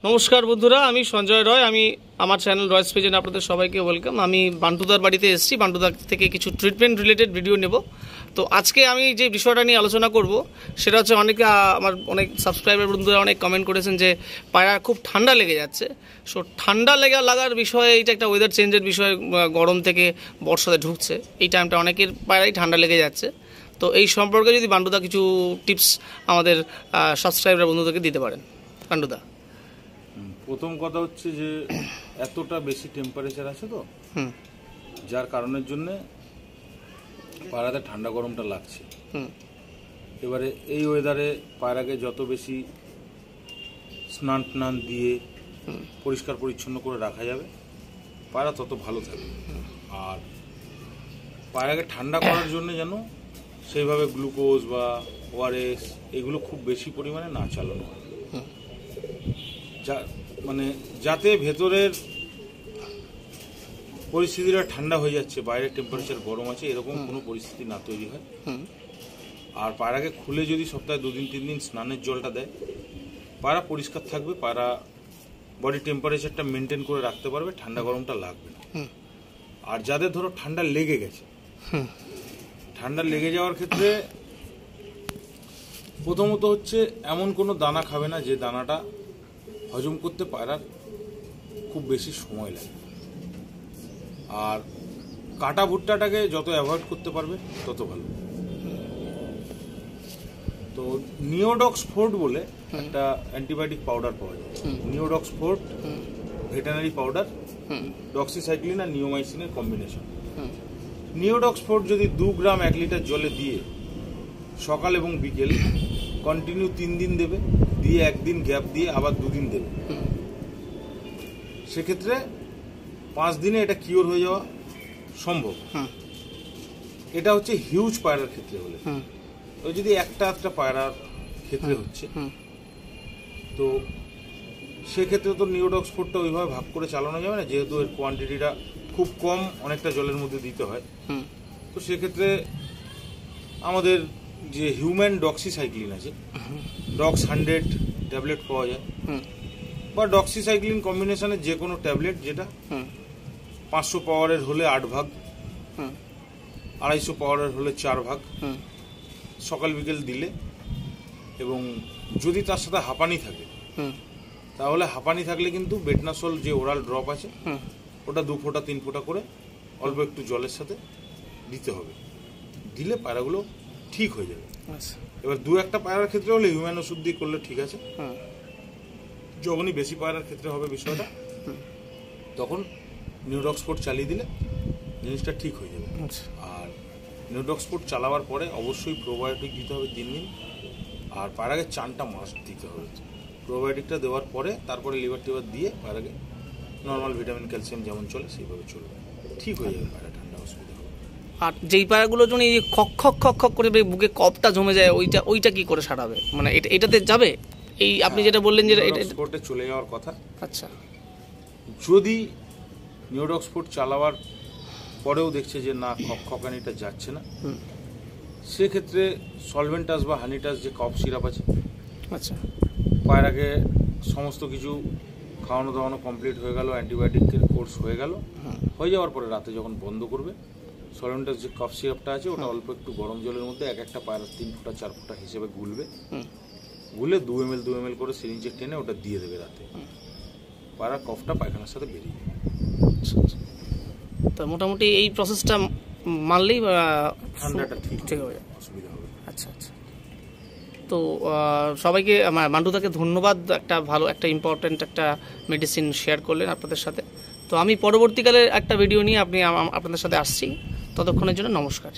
নমস্কার বন্ধুরা, আমি সঞ্জয় রয়। আমি আমার চ্যানেল রয়্স পেজেন আপনাদের সবাইকে ওয়েলকাম। আমি বান্টুদার বাড়িতে এসেছি, বান্টুদার থেকে কিছু ট্রিটমেন্ট রিলেটেড ভিডিও নেব। তো আজকে আমি যে বিষয়টা নিয়ে আলোচনা করব সেটা হচ্ছে, আমার অনেক সাবস্ক্রাইবার বন্ধুরা অনেক কমেন্ট করেছেন যে পায়রা খুব ঠান্ডা লেগে যাচ্ছে। সো ঠান্ডা লাগার বিষয়ে, এটা একটা ওয়েদার চেঞ্জের বিষয়, গরম থেকে বর্ষাতে ঢুকছে, এই টাইমটা অনেকের পায়রাই ঠান্ডা লেগে যাচ্ছে। তো এই সম্পর্কে যদি বান্টুদা কিছু টিপস আমাদের সাবস্ক্রাইবার বন্ধুদেরকে দিতে পারেন। বান্টুদা, প্রথম কথা হচ্ছে যে এতটা বেশি টেম্পারেচার আছে, তো যার কারণের জন্য পায়রাতে ঠান্ডা গরমটা লাগছে। এবারে এই ওয়েদারে পায়রাকে যত বেশি স্নান দিয়ে পরিষ্কার পরিচ্ছন্ন করে রাখা যাবে, পায়রা তত ভালো থাকবে। আর পায়রাকে ঠান্ডা করার জন্য যেন সেইভাবে গ্লুকোজ বা ওআরএস এগুলো খুব বেশি পরিমাণে না চালানো হয়, যাতে ভেতরের পরিস্থিতিটা ঠান্ডা হয়ে যাচ্ছে, বাইরের টেম্পারেচার গরম আছে, এরকম কোনো পরিস্থিতি না তৈরি হয়। আর পায়রাকে খুলে যদি সপ্তাহে 2-3 দিন স্নানের জলটা দেয়, পায়রা পরিষ্কার থাকবে, পায়রা বডি টেম্পারেচারটা মেনটেন করে রাখতে পারবে, ঠান্ডা গরমটা লাগবে না। আর যাদের ধরো ঠান্ডা লেগে গেছে, ঠান্ডা লেগে যাওয়ার ক্ষেত্রে প্রথমত হচ্ছে এমন কোনো দানা খাবে না যে দানাটা হজম করতে পায়রার খুব বেশি সময় লাগে। আর কাটা ভুট্টাটাকে যত অ্যাভয়েড করতে পারবে তত ভালো। তো নিওডক্স ফোর্ট বলে একটা অ্যান্টিবায়োটিক পাউডার পাওয়া যায়। নিওডক্স ফোর্ট ভেটেনারি পাউডার, ডক্সিসাইক্লিন আর নিওমাইসিনের কম্বিনেশন। নিওডক্স ফোর্ট যদি 2 গ্রাম 1 লিটার জলে দিয়ে সকাল এবং বিকেল কন্টিনিউ 3 দিন দেবে, দিয়ে 1 দিন গ্যাপ দিয়ে আবার 2 দিন দেবে, সেক্ষেত্রে 5 দিনে এটা কিওর হয়ে যাওয়া সম্ভব। এটা হচ্ছে হিউজ পায়রার ক্ষেত্রে হলে। ওই যদি একটা পায়রার ক্ষেত্রে হচ্ছে, তো সেক্ষেত্রে তো নিওডক্স ফোর্টটা ওইভাবে ভাগ করে চালানো যাবে না, যেহেতু এর কোয়ান্টিটিটা খুব কম, অনেকটা জলের মধ্যে দিতে হয়। তো সেক্ষেত্রে আমাদের যে হিউম্যান ডক্সিসাইক্লিন আছে, ডক্স 100 ট্যাবলেট পাওয়া যায়, বা ডক্সিসাইক্লিন কম্বিনেশনের যে কোনো ট্যাবলেট, যেটা 500 পাওয়ারের হলে 8 ভাগ, 250 পাওয়ারের হলে 4 ভাগ সকাল বিকেল দিলে, এবং যদি তার সাথে হাঁপানি থাকে, তাহলে হাঁপানি থাকলে কিন্তু বেটনাসল যে ওরাল ড্রপ আছে, ওটা 2 ফোঁটা 3 ফোঁটা করে অল্প একটু জলের সাথে দিতে হবে। দিলে পায়রাগুলো ঠিক হয়ে যাবে। এবার 2-1টা পায়রার ক্ষেত্রে হলে হিউম্যান ওষুধ দিয়ে করলে ঠিক আছে। যখনই বেশি পায়রার ক্ষেত্রে হবে বিষয়টা, তখন নিওডক্স ফোর্ট চালিয়ে দিলে জিনিসটা ঠিক হয়ে যাবে। আর নিওডক্স ফোর্ট চালাবার পরে অবশ্যই প্রোবায়োটিক দিতে হবে 3 দিন। আর পায়রাকে চানটা মাস্ট দিতে হবে। প্রোবায়োটিকটা দেওয়ার পরে তারপরে লিভার টিভার দিয়ে পায়রাকে নর্মাল ভিটামিন ক্যালসিয়াম যেমন চলে সেইভাবে চলবে, ঠিক হয়ে যাবে পায়রা, ঠান্ডা অসুবিধা হবে। আর যেই পায়রাগুলো যখন এই খক করে বুকে কপটা জমে যায়, ওইটা কি করে সারাবে? মানে এটাতে যাবে? এই আপনি যেটা বললেন যে নিওডক্স ফোর্টে চলে যাওয়ার কথা। আচ্ছা, যদি নিওডক্স ফোর্ট চালাবার পরেও দেখছে যে না খকানিটা যাচ্ছে না, সেক্ষেত্রে সলভেন্টাস বা হানিটাস যে কফ সিরাপ আছে, আচ্ছা, পায়রাকে সমস্ত কিছু খাওয়ানো দাওয়ানো কমপ্লিট হয়ে গেল, অ্যান্টিবায়োটিকের কোর্স হয়ে গেল, হয়ে যাওয়ার পরে রাতে যখন বন্ধ করবে, সলভেন্টাস যে কফ সিরাপটা আছে ওটা অল্প একটু গরম জলের মধ্যে 1-1টা পায়রা 3 ফোঁটা 4 ফোঁটা হিসেবে গুলবে, গুলে 2 ml করে সিরিঞ্জে টেনে ওটা দিয়ে দেবে রাতে। পায়রা কফটা পায়খানার সাথে বেরিয়ে যাবে। তো মোটামুটি এই প্রসেসটা মানলেই ঠান্ডাটা ঠিক হয়ে যাবে, অসুবিধা হবে। আচ্ছা। তো সবাইকে, বান্টুদাকে ধন্যবাদ, একটা ভালো একটা ইম্পর্টেন্ট একটা মেডিসিন শেয়ার করলেন আপনাদের সাথে। তো আমি পরবর্তীকালে একটা ভিডিও নিয়ে আপনাদের সাথে আসছি। ততক্ষণের জন্য নমস্কার।